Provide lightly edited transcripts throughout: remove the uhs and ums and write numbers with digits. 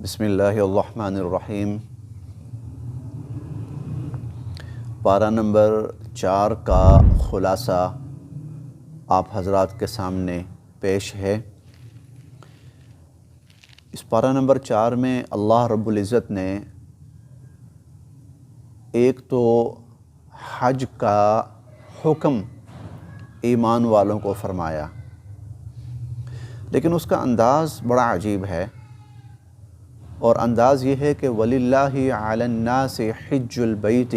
بسم اللہ الرحمن الرحیم۔ پارہ نمبر 4 کا خلاصہ آپ حضرات کے سامنے پیش ہے۔ اس پارہ نمبر 4 میں اللہ رب العزت نے ایک تو حج کا حکم ایمان والوں کو فرمایا، لیکن اس کا انداز بڑا عجیب ہے، اور انداز یہ ہے کہ وَلِلَّهِ عَلَى النَّاسِ حِجُّ الْبَيْتِ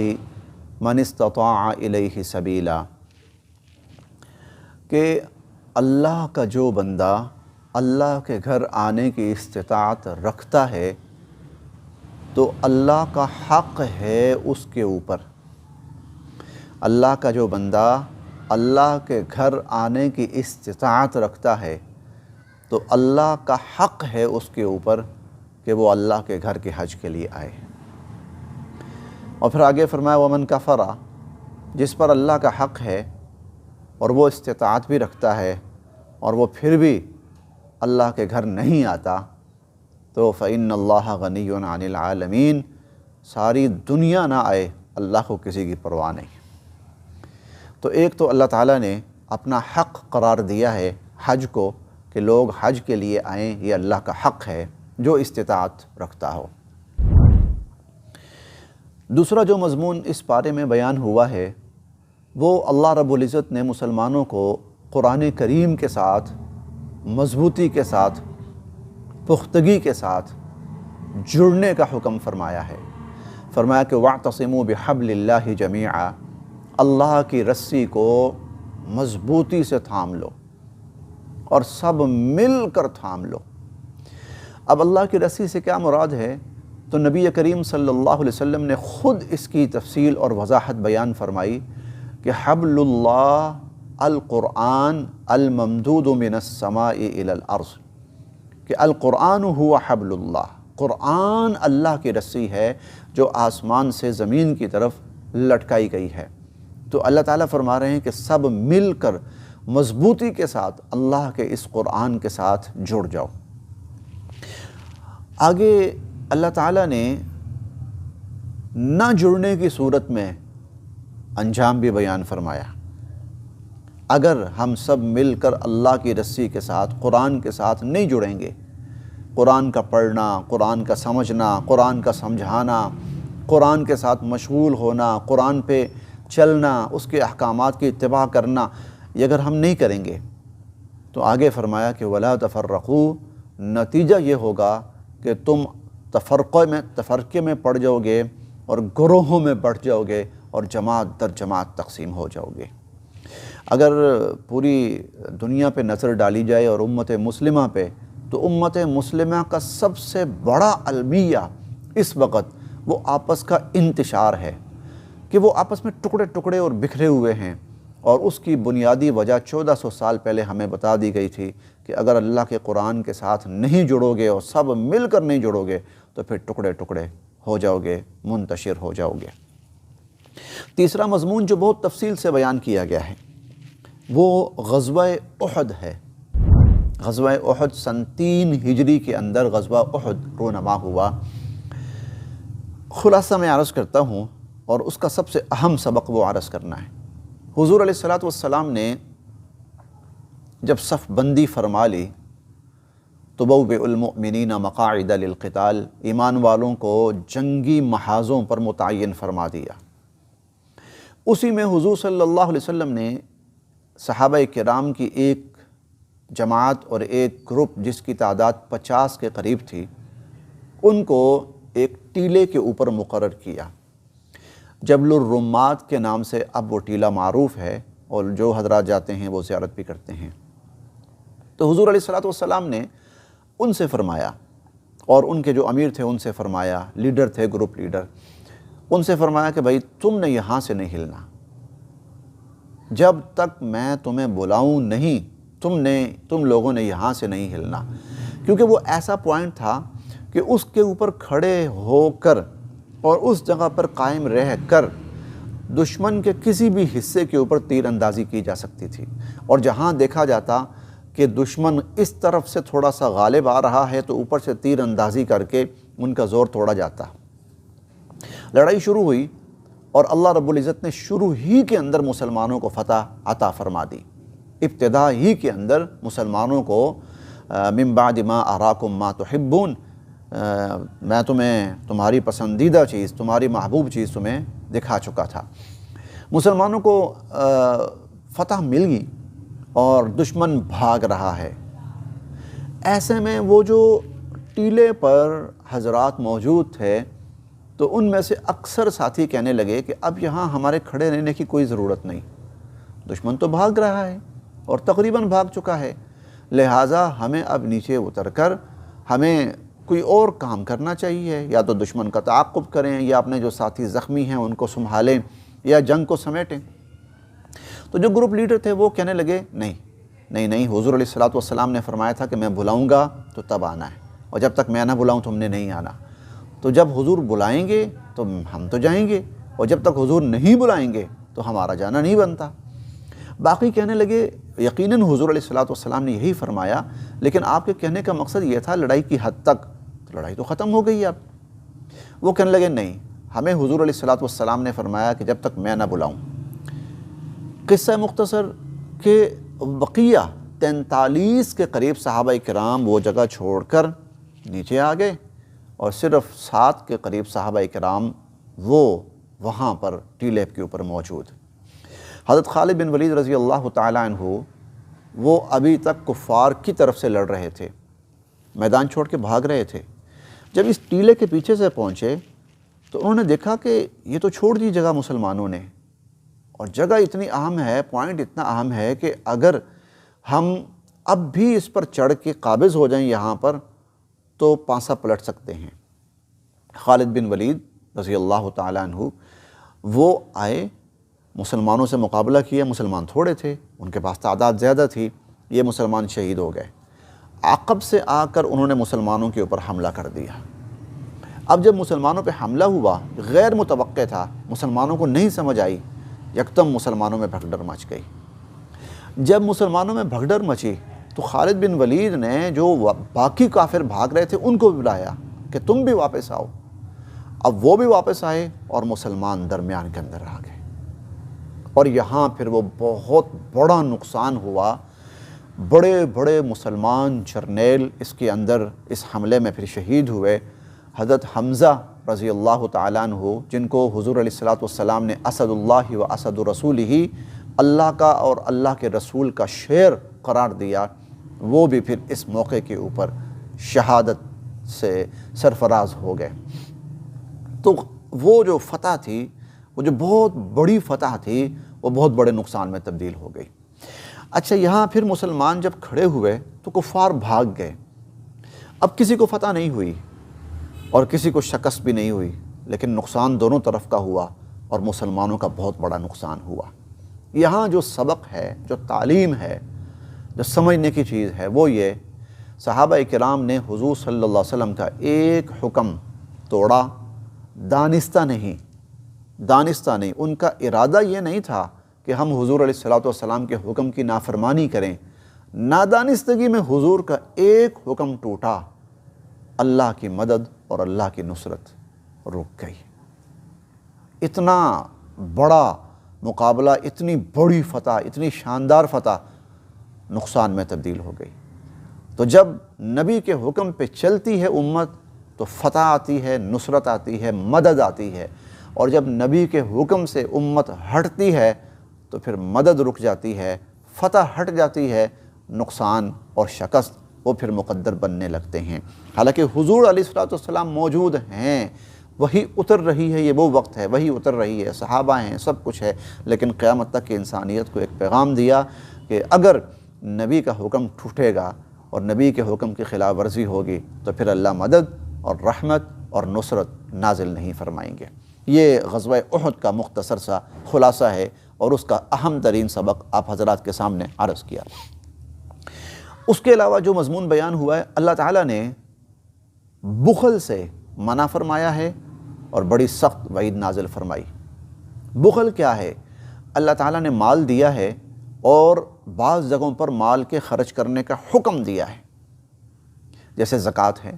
مَنِ اسْتَطَاعَ إِلَيْهِ سَبِيلًا، کہ اللہ کا جو بندہ اللہ کے گھر آنے کی استطاعت رکھتا ہے تو اللہ کا حق ہے اس کے اوپر۔ اللہ کا جو بندہ اللہ کے گھر آنے کی استطاعت رکھتا ہے تو اللہ کا حق ہے اس کے اوپر کہ وہ اللہ کے گھر کے حج کے لیے آئے۔ اور پھر آگے فرمایا وَمَنْ كَفَرَ، جس پر اللہ کا حق ہے اور وہ استطاعت بھی رکھتا ہے اور وہ پھر بھی اللہ کے گھر نہیں آتا تو فَإِنَّ اللَّهَ غَنِيٌّ عَنِ الْعَالَمِينَ، ساری دنیا نہ آئے اللہ کو کسی کی پرواہ نہیں۔ تو ایک تو اللہ تعالیٰ نے اپنا حق قرار دیا ہے حج کو کہ لوگ حج کے لیے آئیں، یہ اللہ کا حق ہے جو استطاعت رکھتا ہو۔ دوسرا جو مضمون اس پارے میں بیان ہوا ہے وہ اللہ رب العزت نے مسلمانوں کو قرآن کریم کے ساتھ مضبوطی کے ساتھ پختگی کے ساتھ جڑنے کا حکم فرمایا ہے۔ فرمایا کہ وَاعْتَصِمُوا بِحَبْلِ اللَّهِ جَمِيعًا، اللہ کی رسی کو مضبوطی سے تھام لو اور سب مل کر تھام لو۔ اب اللہ کی رسی سے کیا مراد ہے؟ تو نبی کریم صلی اللہ علیہ وسلم نے خود اس کی تفصیل اور وضاحت بیان فرمائی کہ حبل اللہ القرآن الممدود من السماء الى الارض، کہ القرآن هو حبل اللہ، قرآن اللہ کی رسی ہے جو آسمان سے زمین کی طرف لٹکائی گئی ہے۔ تو اللہ تعالیٰ فرما رہے ہیں کہ سب مل کر مضبوطی کے ساتھ اللہ کے اس قرآن کے ساتھ جڑ جاؤ۔ آگے اللہ تعالیٰ نے نہ جڑنے کی صورت میں انجام بھی بیان فرمایا۔ اگر ہم سب مل کر اللہ کی رسی کے ساتھ قرآن کے ساتھ نہیں جڑیں گے، قرآن کا پڑھنا، قرآن کا سمجھنا، قرآن کا سمجھانا، قرآن کے ساتھ مشغول ہونا، قرآن پہ چلنا، اس کے احکامات کی اتباع کرنا، یہ اگر ہم نہیں کریں گے تو آگے فرمایا کہ وَلَا تَفَرَّقُوا، نتیجہ یہ ہوگا کہ تم تفرقے میں پڑ جاؤ گے اور گروہوں میں بٹ جاؤ گے اور جماعت در جماعت تقسیم ہو جاؤ گے۔ اگر پوری دنیا پہ نظر ڈالی جائے اور امت مسلمہ پہ، تو امت مسلمہ کا سب سے بڑا المیہ اس وقت وہ آپس کا انتشار ہے کہ وہ آپس میں ٹکڑے ٹکڑے اور بکھرے ہوئے ہیں، اور اس کی بنیادی وجہ 1400 سال پہلے ہمیں بتا دی گئی تھی کہ اگر اللہ کے قرآن کے ساتھ نہیں جڑو گے اور سب مل کر نہیں جڑو گے تو پھر ٹکڑے ٹکڑے ہو جاؤ گے، منتشر ہو جاؤ گے۔ تیسرا مضمون جو بہت تفصیل سے بیان کیا گیا ہے وہ غزوہ احد ہے۔ غزوہ احد سن 3 ہجری کے اندر غزوہ احد رونما ہوا۔ خلاصہ میں عرض کرتا ہوں اور اس کا سب سے اہم سبق وہ عرض کرنا ہے۔ حضور علیہ السلام نے جب صف بندی فرما لی تو بَوِّئُ الْمُؤْمِنِينَ مَقَاعِدَ لِلْقِتَالِ، ایمان والوں کو جنگی محاذوں پر متعین فرما دیا۔ اسی میں حضور صلی اللہ علیہ وسلم نے صحابہ کرام کی ایک جماعت اور ایک گروپ جس کی تعداد 50 کے قریب تھی، ان کو ایک ٹیلے کے اوپر مقرر کیا۔ جبل الرمات کے نام سے اب وہ ٹیلہ معروف ہے اور جو حضرات جاتے ہیں وہ زیارت بھی کرتے ہیں۔ تو حضور علیہ السلام نے ان سے فرمایا، اور ان کے جو امیر تھے ان سے فرمایا، لیڈر تھے، گروپ لیڈر، ان سے فرمایا کہ بھائی تم نے یہاں سے نہیں ہلنا جب تک میں تمہیں بلاؤں نہیں، تم لوگوں نے یہاں سے نہیں ہلنا، کیونکہ وہ ایسا پوائنٹ تھا کہ اس کے اوپر کھڑے ہو کر اور اس جگہ پر قائم رہ کر دشمن کے کسی بھی حصے کے اوپر تیر اندازی کی جا سکتی تھی، اور جہاں دیکھا جاتا کہ دشمن اس طرف سے تھوڑا سا غالب آ رہا ہے تو اوپر سے تیر اندازی کر کے ان کا زور توڑا جاتا۔ لڑائی شروع ہوئی اور اللہ رب العزت نے شروع ہی کے اندر مسلمانوں کو فتح عطا فرما دی۔ ابتدا ہی کے اندر مسلمانوں کو من بعد ما اراکم ما تحبون، میں تمہیں تمہاری پسندیدہ چیز، تمہاری محبوب چیز تمہیں دکھا چکا تھا۔ مسلمانوں کو فتح مل گئی اور دشمن بھاگ رہا ہے۔ ایسے میں وہ جو ٹیلے پر حضرات موجود تھے تو ان میں سے اکثر ساتھی کہنے لگے کہ اب یہاں ہمارے کھڑے رہنے کی کوئی ضرورت نہیں، دشمن تو بھاگ رہا ہے اور تقریباً بھاگ چکا ہے، لہٰذا ہمیں اب نیچے اتر کر ہمیں کوئی اور کام کرنا چاہیے، یا تو دشمن کا تعاقب کریں یا اپنے جو ساتھی زخمی ہیں ان کو سنبھالیں یا جنگ کو سمیٹیں۔ تو جو گروپ لیڈر تھے وہ کہنے لگے نہیں، حضور علیہ الصلوۃ والسلام نے فرمایا تھا کہ میں بلاؤں گا تو تب آنا ہے، اور جب تک میں نہ بلاؤں تو ہم نے نہیں آنا، تو جب حضور بلائیں گے تو ہم تو جائیں گے، اور جب تک حضور نہیں بلائیں گے تو ہمارا جانا نہیں بنتا۔ باقی کہنے لگے یقیناً حضور علیہ الصلوۃ والسلام نے یہی فرمایا، لیکن آپ کے کہنے کا مقصد یہ تھا لڑائی کی حد تک، تو لڑائی تو ختم ہو گئی اب۔ وہ کہنے لگے نہیں، ہمیں حضور علیہ الصلوۃ والسلام نے فرمایا کہ جب تک میں نہ بلاؤں۔ قصہ مختصر کہ بقیہ 43 کے قریب صحابہ کرام وہ جگہ چھوڑ کر نیچے آ گئے، اور صرف 7 کے قریب صحابہ کرام وہ وہاں پر ٹیلے کے اوپر موجود۔ حضرت خالد بن ولید رضی اللہ تعالیٰ عنہ وہ ابھی تک کفار کی طرف سے لڑ رہے تھے، میدان چھوڑ کے بھاگ رہے تھے۔ جب اس ٹیلے کے پیچھے سے پہنچے تو انہوں نے دیکھا کہ یہ تو چھوڑ دی جگہ مسلمانوں نے، اور جگہ اتنی اہم ہے، پوائنٹ اتنا اہم ہے کہ اگر ہم اب بھی اس پر چڑھ کے قابض ہو جائیں یہاں پر تو پانسا پلٹ سکتے ہیں۔ خالد بن ولید رضی اللہ تعالیٰ عنہ وہ آئے، مسلمانوں سے مقابلہ کیا، مسلمان تھوڑے تھے، ان کے پاس تعداد زیادہ تھی، یہ مسلمان شہید ہو گئے۔ عقب سے آ کر انہوں نے مسلمانوں کے اوپر حملہ کر دیا۔ اب جب مسلمانوں پہ حملہ ہوا، غیر متوقع تھا، مسلمانوں کو نہیں سمجھ آئی، یکدم مسلمانوں میں بھگدڑ مچ گئی۔ جب مسلمانوں میں بھگدڑ مچی تو خالد بن ولید نے جو باقی کافر بھاگ رہے تھے ان کو بھی بلایا کہ تم بھی واپس آؤ۔ اب وہ بھی واپس آئے اور مسلمان درمیان کے اندر آ گئے، اور یہاں پھر وہ بہت بڑا نقصان ہوا۔ بڑے بڑے مسلمان جرنیل اس کے اندر اس حملے میں پھر شہید ہوئے۔ حضرت حمزہ رضی اللہ تعالیٰ عنہ، جن کو حضور علیہ الصلوۃ والسلام نے اسد اللہ و اسد رسولہ، اللہ کا اور اللہ کے رسول کا شیر قرار دیا، وہ بھی پھر اس موقع کے اوپر شہادت سے سرفراز ہو گئے۔ تو وہ جو فتح تھی، وہ جو بہت بڑی فتح تھی، وہ بہت بڑے نقصان میں تبدیل ہو گئی۔ اچھا، یہاں پھر مسلمان جب کھڑے ہوئے تو کفار بھاگ گئے۔ اب کسی کو فتح نہیں ہوئی اور کسی کو شکست بھی نہیں ہوئی، لیکن نقصان دونوں طرف کا ہوا اور مسلمانوں کا بہت بڑا نقصان ہوا۔ یہاں جو سبق ہے، جو تعلیم ہے، جو سمجھنے کی چیز ہے، وہ یہ صحابہ کرام نے حضور صلی اللہ علیہ وسلم کا ایک حکم توڑا، دانستہ نہیں، ان کا ارادہ یہ نہیں تھا کہ ہم حضور علیہ الصلوۃ والسلام کے حکم کی نافرمانی کریں، نادانستگی میں حضور کا ایک حکم ٹوٹا، اللہ کی مدد اور اللہ کی نصرت رک گئی۔ اتنا بڑا مقابلہ، اتنی بڑی فتح، اتنی شاندار فتح نقصان میں تبدیل ہو گئی۔ تو جب نبی کے حکم پہ چلتی ہے امت تو فتح آتی ہے، نصرت آتی ہے، مدد آتی ہے، اور جب نبی کے حکم سے امت ہٹتی ہے تو پھر مدد رک جاتی ہے، فتح ہٹ جاتی ہے، نقصان اور شکست وہ پھر مقدر بننے لگتے ہیں۔ حالانکہ حضور علیہ الصلوۃ والسلام موجود ہیں، وہی اتر رہی ہے، یہ وہ وقت ہے، وہی اتر رہی ہے، صحابہ ہیں، سب کچھ ہے، لیکن قیامت تک کی انسانیت کو ایک پیغام دیا کہ اگر نبی کا حکم ٹوٹے گا اور نبی کے حکم کی خلاف ورزی ہوگی تو پھر اللہ مدد اور رحمت اور نصرت نازل نہیں فرمائیں گے۔ یہ غزوہ احد کا مختصر سا خلاصہ ہے اور اس کا اہم ترین سبق آپ حضرات کے سامنے عرض کیا۔ اس کے علاوہ جو مضمون بیان ہوا ہے، اللہ تعالیٰ نے بخل سے منع فرمایا ہے اور بڑی سخت وعید نازل فرمائی۔ بخل کیا ہے؟ اللہ تعالیٰ نے مال دیا ہے اور بعض جگہوں پر مال کے خرچ کرنے کا حکم دیا ہے، جیسے زکوٰۃ ہے،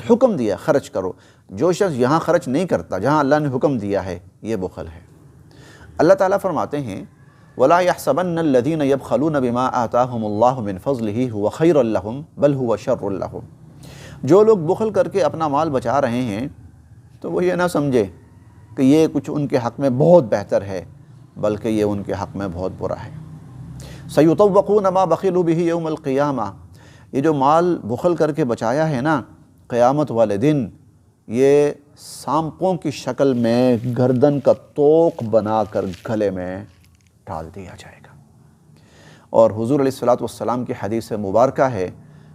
حکم دیا خرچ کرو۔ جو شخص یہاں خرچ نہیں کرتا جہاں اللہ نے حکم دیا ہے، یہ بخل ہے۔ اللہ تعالیٰ فرماتے ہیں وَلَا يَحْسَبَنَّ الَّذِينَ يَبْخَلُونَ بِمَا آتَاهُمُ اللَّهُ مِنْ فَضْلِهِ هُوَ خَيْرٌ لَهُمْ بَلْ هُوَ شَرٌّ لَهُمْ۔ جو لوگ بخل کر کے اپنا مال بچا رہے ہیں تو وہ یہ نہ سمجھے کہ یہ کچھ ان کے حق میں بہت بہتر ہے، بلکہ یہ ان کے حق میں بہت برا ہے۔ سَيُطَوَّقُونَ مَا بَخِلُوا بِهِ يَوْمَ الْقِيَامَةِ، یہ جو مال بخل کر کے بچایا ہے نا، قیامت والے دن یہ سانپوں کی شکل میں گردن کا توق بنا کر گلے میں ڈال دیا جائے گا۔ اور حضور علیہ الصلوۃ والسلام کی حدیث مبارکہ ہے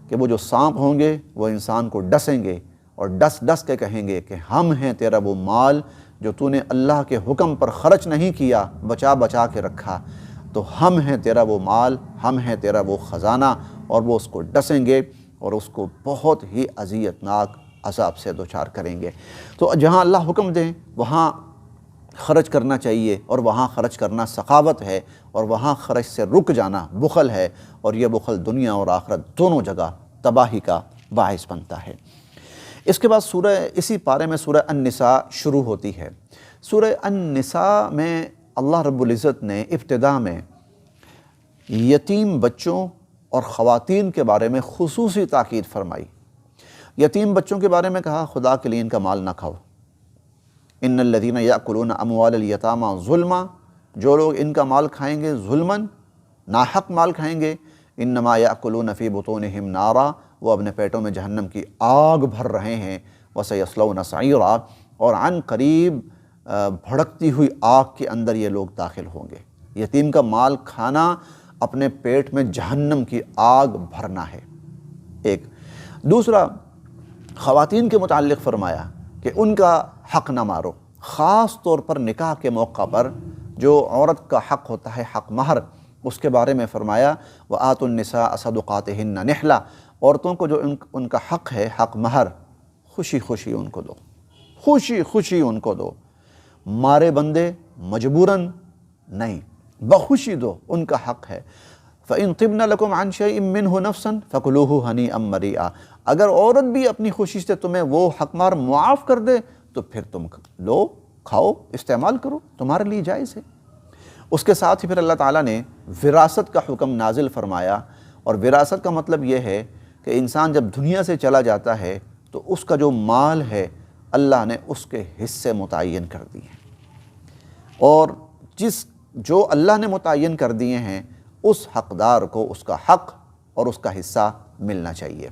کہ وہ جو سانپ ہوں گے وہ انسان کو ڈسیں گے اور ڈس ڈس کے کہیں گے کہ ہم ہیں تیرا وہ مال جو تو نے اللہ کے حکم پر خرچ نہیں کیا، بچا بچا کے رکھا، تو ہم ہیں تیرا وہ مال، ہم ہیں تیرا وہ خزانہ، اور وہ اس کو ڈسیں گے اور اس کو بہت ہی اذیتناک عذاب سے دوچار کریں گے۔ تو جہاں اللہ حکم دیں وہاں خرچ کرنا چاہیے، اور وہاں خرچ کرنا سخاوت ہے، اور وہاں خرچ سے رک جانا بخل ہے، اور یہ بخل دنیا اور آخرت دونوں جگہ تباہی کا باعث بنتا ہے۔ اس کے بعد سورہ اسی پارے میں سورہ النساء شروع ہوتی ہے۔ سورہ النساء میں اللہ رب العزت نے ابتدا میں یتیم بچوں اور خواتین کے بارے میں خصوصی تاکید فرمائی۔ یتیم بچوں کے بارے میں کہا خدا کے لیے ان کا مال نہ کھاؤ، ان الذین یأکلون اموال الیتامی ظلما، جو لوگ ان کا مال کھائیں گے ظلماً، ناحق مال کھائیں گے، انما یأکلون فی بطونہم نارا، وہ اپنے پیٹوں میں جہنم کی آگ بھر رہے ہیں، وسیصلون سعیرا، اور عن قریب بھڑکتی ہوئی آگ کے اندر یہ لوگ داخل ہوں گے۔ یتیم کا مال کھانا اپنے پیٹ میں جہنم کی آگ بھرنا ہے۔ ایک دوسرا، خواتین کے متعلق فرمایا کہ ان کا حق نہ مارو، خاص طور پر نکاح کے موقع پر جو عورت کا حق ہوتا ہے حق مہر، اس کے بارے میں فرمایا وَآتُوا النِّسَاءَ صَدُقَاتِهِنَّ نِحْلَةً، عورتوں کو جو ان کا حق ہے حق مہر، خوشی خوشی ان کو دو، خوشی خوشی ان کو دو، مارے بندے مجبوراً نہیں، بخوشی دو، ان کا حق ہے۔ فَإِن طِبْنَ لَكُمْ عَنْ شَيْءٍ مِّنْهُ نَفْسًا فَكُلُوهُ هَنِيئًا مَرِيئًا، اگر عورت بھی اپنی خوشی سے تمہیں وہ حق مہر معاف کر دے تو پھر تم لو، کھاؤ، استعمال کرو، تمہارے لیے جائز ہے۔ اس کے ساتھ ہی پھر اللہ تعالیٰ نے وراثت کا حکم نازل فرمایا، اور وراثت کا مطلب یہ ہے کہ انسان جب دنیا سے چلا جاتا ہے تو اس کا جو مال ہے اللہ نے اس کے حصے متعین کر دیے ہیں، اور جو اللہ نے متعین کر دیے ہیں اس حقدار کو اس کا حق اور اس کا حصہ ملنا چاہیے۔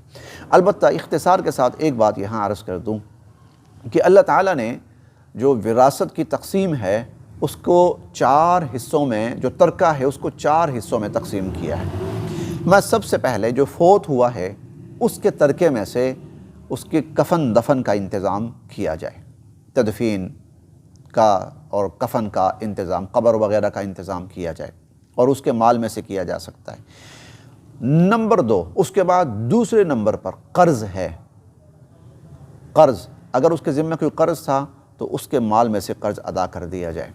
البتہ اختصار کے ساتھ ایک بات یہاں عرض کر دوں کہ اللہ تعالیٰ نے جو وراثت کی تقسیم ہے اس کو 4 حصوں میں، جو ترکہ ہے اس کو 4 حصوں میں تقسیم کیا ہے۔ میں سب سے پہلے جو فوت ہوا ہے اس کے ترکے میں سے اس کے کفن دفن کا انتظام کیا جائے، تدفین کا اور کفن کا انتظام، قبر وغیرہ کا انتظام کیا جائے، اور اس کے مال میں سے کیا جا سکتا ہے۔ نمبر 2، اس کے بعد دوسرے نمبر پر قرض ہے، قرض، اگر اس کے ذمہ کوئی قرض تھا تو اس کے مال میں سے قرض ادا کر دیا جائے۔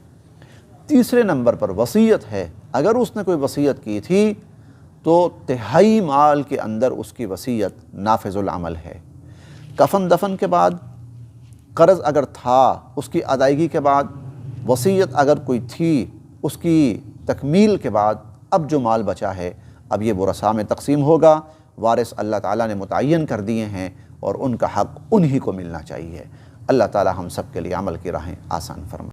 تیسرے نمبر پر وصیت ہے، اگر اس نے کوئی وصیت کی تھی تو 1/3 مال کے اندر اس کی وصیت نافذ العمل ہے۔ کفن دفن کے بعد قرض اگر تھا اس کی ادائیگی کے بعد، وصیت اگر کوئی تھی اس کی تکمیل کے بعد، اب جو مال بچا ہے اب یہ ورثاء میں تقسیم ہوگا، وارث اللہ تعالیٰ نے متعین کر دیے ہیں اور ان کا حق انہی کو ملنا چاہیے۔ اللہ تعالیٰ ہم سب کے لیے عمل کی راہیں آسان فرمائے۔